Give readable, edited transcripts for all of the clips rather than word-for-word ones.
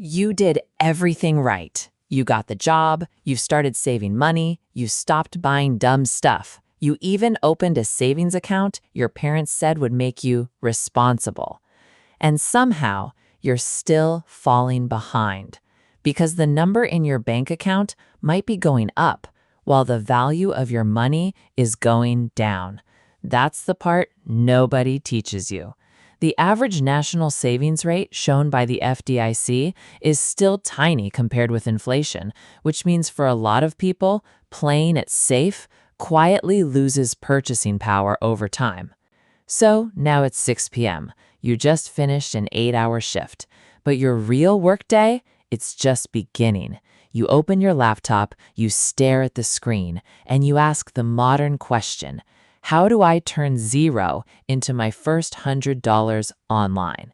You did everything right. You got the job, you started saving money, you stopped buying dumb stuff. You even opened a savings account your parents said would make you responsible. And somehow, you're still falling behind because the number in your bank account might be going up while the value of your money is going down. That's the part nobody teaches you. The average national savings rate shown by the FDIC is still tiny compared with inflation, which means for a lot of people, playing it safe quietly loses purchasing power over time. So now it's 6 p.m. You just finished an 8-hour shift, but your real workday, it's just beginning. You open your laptop, you stare at the screen, and you ask the modern question: how do I turn zero into my first $100 online?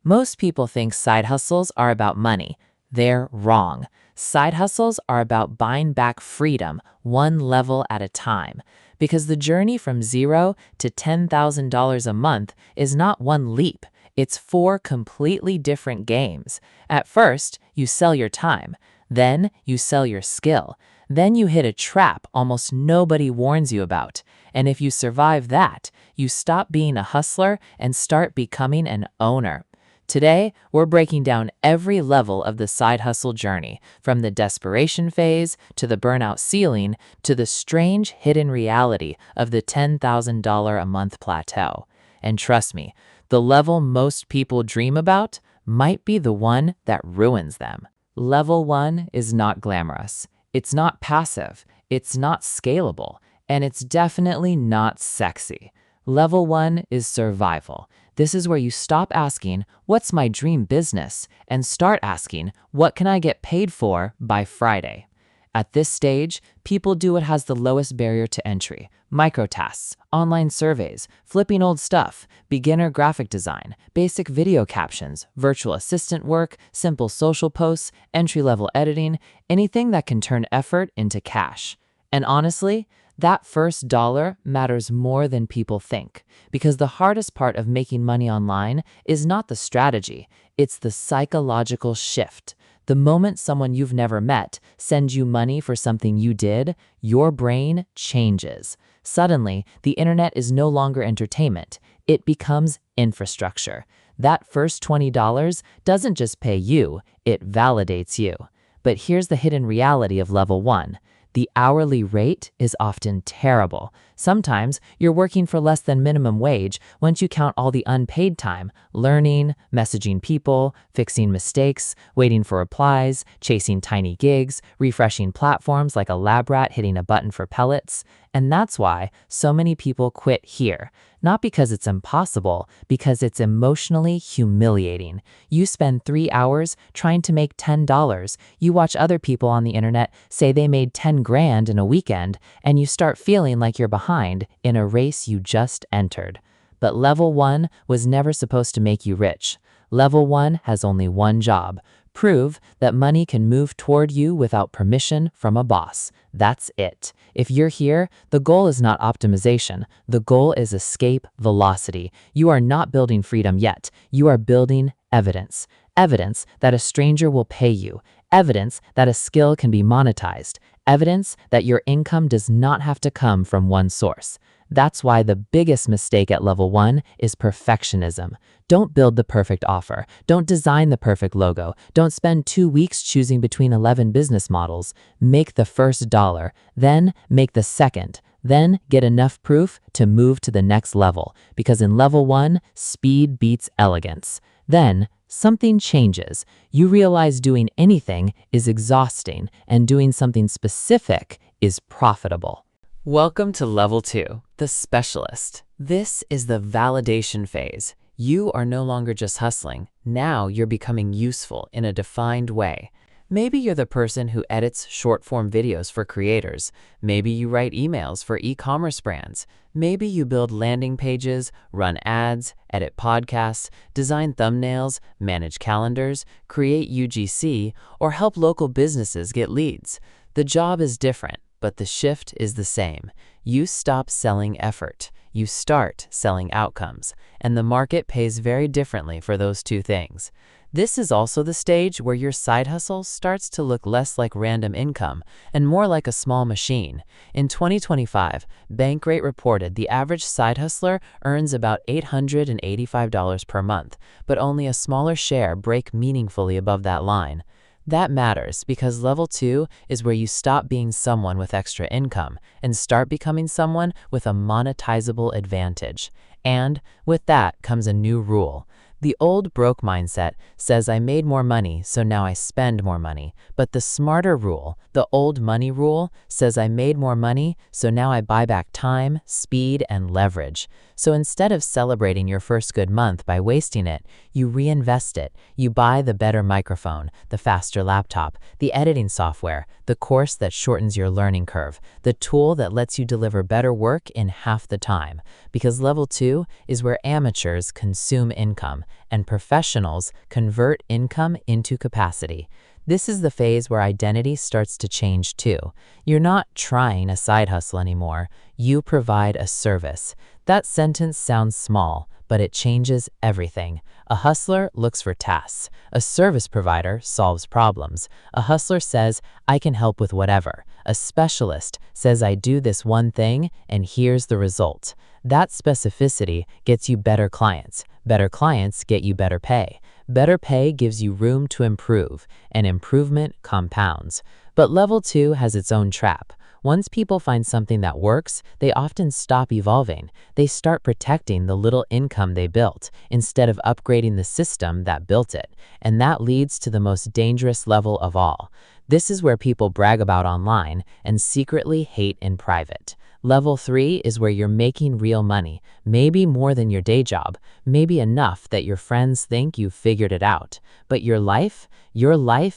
Most people think side hustles are about money. They're wrong. Side hustles are about buying back freedom one level at a time. Because the journey from zero to $10,000 a month is not one leap. It's 4 completely different games. At first, you sell your time. Then you sell your skill. Then you hit a trap almost nobody warns you about. And if you survive that, you stop being a hustler and start becoming an owner. Today, we're breaking down every level of the side hustle journey, from the desperation phase to the burnout ceiling to the strange hidden reality of the $10,000 a month plateau. And trust me, the level most people dream about might be the one that ruins them. Level 1 is not glamorous. It's not passive. It's not scalable. And it's definitely not sexy. Level 1 is survival. This is where you stop asking, "What's my dream business?" and start asking, "What can I get paid for by Friday?" At this stage, people do what has the lowest barrier to entry: microtasks, online surveys, flipping old stuff, beginner graphic design, basic video captions, virtual assistant work, simple social posts, entry-level editing, anything that can turn effort into cash. And honestly, that first dollar matters more than people think, because the hardest part of making money online is not the strategy, it's the psychological shift. The moment someone you've never met sends you money for something you did, your brain changes. Suddenly, the internet is no longer entertainment, it becomes infrastructure. That first $20 doesn't just pay you, it validates you. But here's the hidden reality of level 1. The hourly rate is often terrible. Sometimes you're working for less than minimum wage once you count all the unpaid time: learning, messaging people, fixing mistakes, waiting for replies, chasing tiny gigs, refreshing platforms like a lab rat hitting a button for pellets. And that's why so many people quit here. Not because it's impossible, because it's emotionally humiliating. You spend 3 hours trying to make $10. You watch other people on the internet say they made 10 grand in a weekend, and you start feeling like you're behind in a race you just entered. But level 1 was never supposed to make you rich. Level 1 has only one job: prove that money can move toward you without permission from a boss. That's it. If you're here, the goal is not optimization. The goal is escape velocity. You are not building freedom yet. You are building evidence. Evidence that a stranger will pay you. Evidence that a skill can be monetized. Evidence that your income does not have to come from one source. That's why the biggest mistake at level 1 is perfectionism. Don't build the perfect offer. Don't design the perfect logo. Don't spend 2 weeks choosing between 11 business models. Make the first dollar, then make the second, then get enough proof to move to the next level. Because in level 1, speed beats elegance. Then something changes. You realize doing anything is exhausting, and doing something specific is profitable. Welcome to Level 2, the specialist. This is the validation phase. You are no longer just hustling. Now you're becoming useful in a defined way. Maybe you're the person who edits short-form videos for creators. Maybe you write emails for e-commerce brands. Maybe you build landing pages, run ads, edit podcasts, design thumbnails, manage calendars, create UGC, or help local businesses get leads. The job is different, but the shift is the same. You stop selling effort. You start selling outcomes. And the market pays very differently for those two things. This is also the stage where your side hustle starts to look less like random income and more like a small machine. In 2025, Bankrate reported the average side hustler earns about $885 per month, but only a smaller share break meaningfully above that line. That matters because level 2 is where you stop being someone with extra income and start becoming someone with a monetizable advantage. And with that comes a new rule. The old broke mindset says I made more money, so now I spend more money. But the smarter rule, the old money rule, says I made more money, so now I buy back time, speed, and leverage. So instead of celebrating your first good month by wasting it, you reinvest it. You buy the better microphone, the faster laptop, the editing software, the course that shortens your learning curve, the tool that lets you deliver better work in half the time. Because level 2 is where amateurs consume income and professionals convert income into capacity. This is the phase where identity starts to change too. You're not trying a side hustle anymore. You provide a service. That sentence sounds small, but it changes everything. A hustler looks for tasks. A service provider solves problems. A hustler says, I can help with whatever. A specialist says, I do this one thing, and here's the result. That specificity gets you better clients. Better clients get you better pay. Better pay gives you room to improve, and improvement compounds. But level 2 has its own trap. Once people find something that works, they often stop evolving. They start protecting the little income they built instead of upgrading the system that built it. And that leads to the most dangerous level of all. This is where people brag about online and secretly hate in private. Level 3 is where you're making real money, maybe more than your day job, maybe enough that your friends think you've figured it out. But your life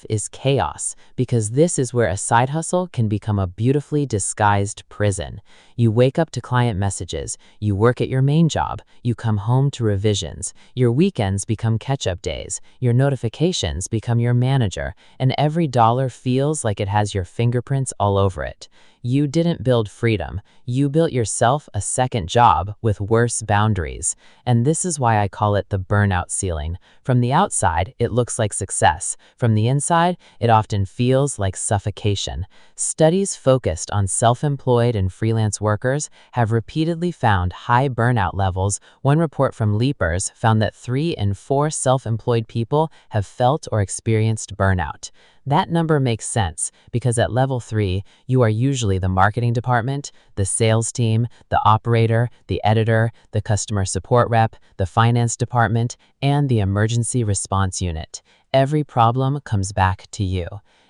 is chaos, because this is where a side hustle can become a beautifully disguised prison. You wake up to client messages, you work at your main job, you come home to revisions, your weekends become catch-up days, your notifications become your manager, and every dollar feels like it has your fingerprints all over it. You didn't build freedom. You built yourself a second job with worse boundaries. And this is why I call it the burnout ceiling. From the outside, it looks like success. From the inside, it often feels like suffocation. Studies focused on self-employed and freelance workers have repeatedly found high burnout levels. One report from Leapers found that 3 in 4 self-employed people have felt or experienced burnout. That number makes sense because at level 3, you are usually the marketing department, the sales team, the operator, the editor, the customer support rep, the finance department, and the emergency response unit. Every problem comes back to you.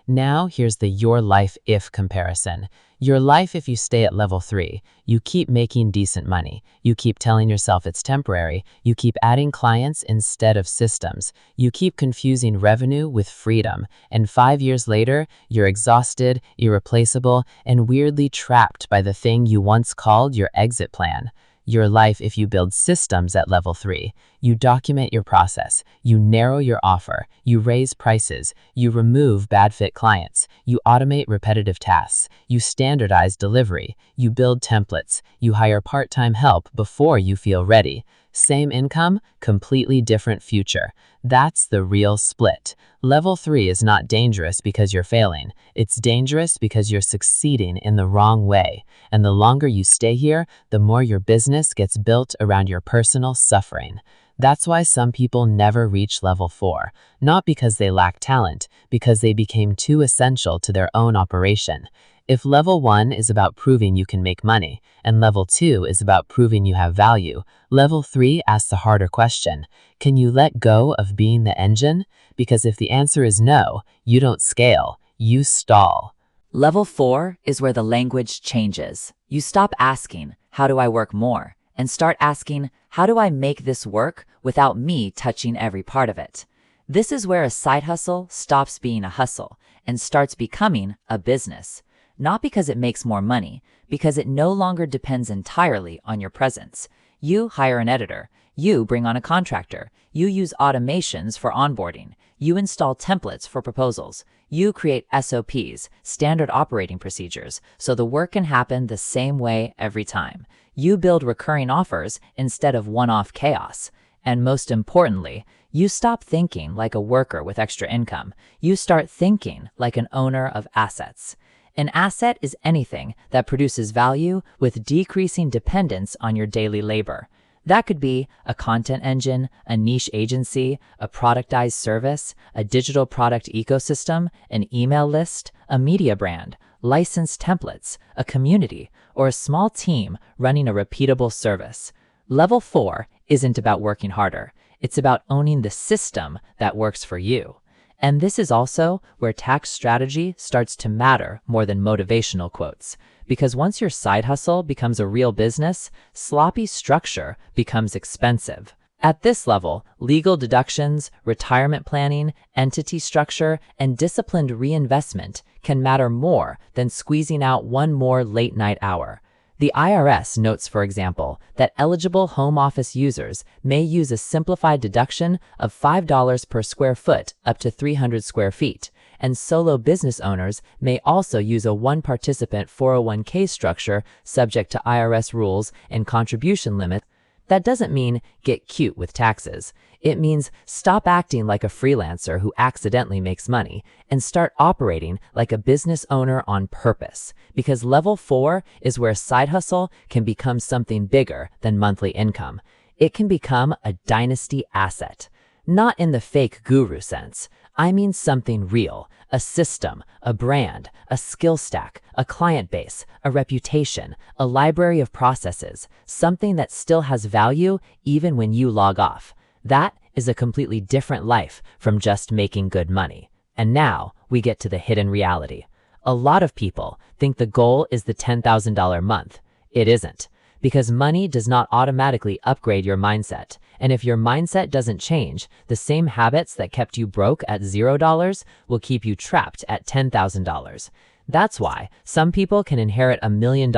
Now here's the your life if comparison. Your life if you stay at level 3. You keep making decent money. You keep telling yourself it's temporary. You keep adding clients instead of systems. You keep confusing revenue with freedom. And 5 years later, you're exhausted, irreplaceable, and weirdly trapped by the thing you once called your exit plan. Your life if you build systems at level 3. You document your process, you narrow your offer, you raise prices, you remove bad fit clients, you automate repetitive tasks, you standardize delivery, you build templates, you hire part-time help before you feel ready. Same income, completely different future. That's the real split. Level 3 is not dangerous because you're failing. It's dangerous because you're succeeding in the wrong way. And the longer you stay here, the more your business gets built around your personal suffering. That's why some people never reach level 4, not because they lack talent, because they became too essential to their own operation. If level 1 is about proving you can make money, and level 2 is about proving you have value, level 3 asks the harder question. Can you let go of being the engine? Because if the answer is no, you don't scale, you stall. Level 4 is where the language changes. You stop asking, how do I work more? And start asking, how do I make this work without me touching every part of it? This is where a side hustle stops being a hustle and starts becoming a business. Not because it makes more money, because it no longer depends entirely on your presence. You hire an editor. You bring on a contractor. You use automations for onboarding. You install templates for proposals. You create SOPs, standard operating procedures, so the work can happen the same way every time. You build recurring offers instead of one-off chaos. And most importantly, You stop thinking like a worker with extra income. You start thinking like an owner of assets. An asset is anything that produces value with decreasing dependence on your daily labor. That could be a content engine, a niche agency, a productized service, a digital product ecosystem, an email list, a media brand, licensed templates, a community, or a small team running a repeatable service. Level 4 isn't about working harder. It's about owning the system that works for you. And this is also where tax strategy starts to matter more than motivational quotes. Because once your side hustle becomes a real business, sloppy structure becomes expensive. At this level, legal deductions, retirement planning, entity structure, and disciplined reinvestment can matter more than squeezing out one more late-night hour. The IRS notes, for example, that eligible home office users may use a simplified deduction of $5 per square foot up to 300 square feet, and solo business owners may also use a one-participant 401k structure subject to IRS rules and contribution limits. That doesn't mean get cute with taxes. It means stop acting like a freelancer who accidentally makes money and start operating like a business owner on purpose. Because level 4 is where side hustle can become something bigger than monthly income. It can become a dynasty asset. Not in the fake guru sense. I mean something real, a system, a brand, a skill stack, a client base, a reputation, a library of processes, something that still has value even when you log off. That is a completely different life from just making good money. And now we get to the hidden reality. A lot of people think the goal is the $10,000 month. It isn't. Because money does not automatically upgrade your mindset. And if your mindset doesn't change, the same habits that kept you broke at $0 will keep you trapped at $10,000. That's why some people can inherit $1 million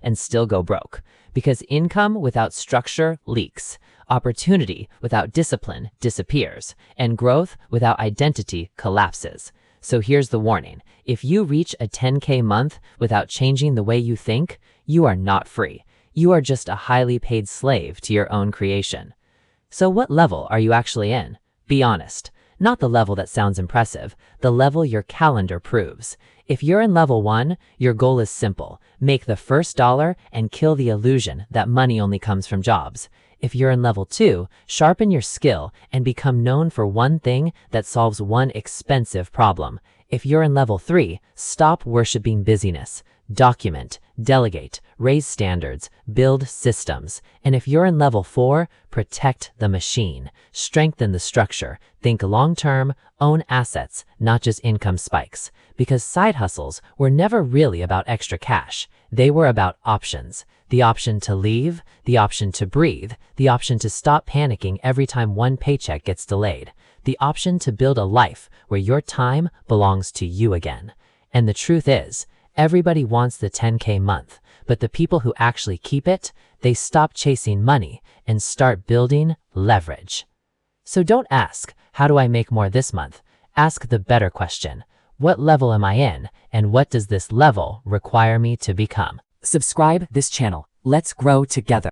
and still go broke. Because income without structure leaks. Opportunity without discipline disappears. And growth without identity collapses. So here's the warning. If you reach a 10K month without changing the way you think, you are not free. You are just a highly paid slave to your own creation. So what level are you actually in? Be honest. Not the level that sounds impressive, the level your calendar proves. If you're in level 1, your goal is simple. Make the first dollar and kill the illusion that money only comes from jobs. If you're in level 2, sharpen your skill and become known for one thing that solves one expensive problem. If you're in level 3, stop worshiping busyness. Document, delegate, raise standards, build systems. And if you're in level 4, protect the machine, strengthen the structure, think long-term, own assets, not just income spikes. Because side hustles were never really about extra cash. They were about options. The option to leave, the option to breathe, the option to stop panicking every time one paycheck gets delayed, the option to build a life where your time belongs to you again. And the truth is, everybody wants the 10K month, but the people who actually keep it, they stop chasing money and start building leverage. So don't ask, how do I make more this month? Ask the better question. What level am I in, and what does this level require me to become? Subscribe this channel. Let's grow together.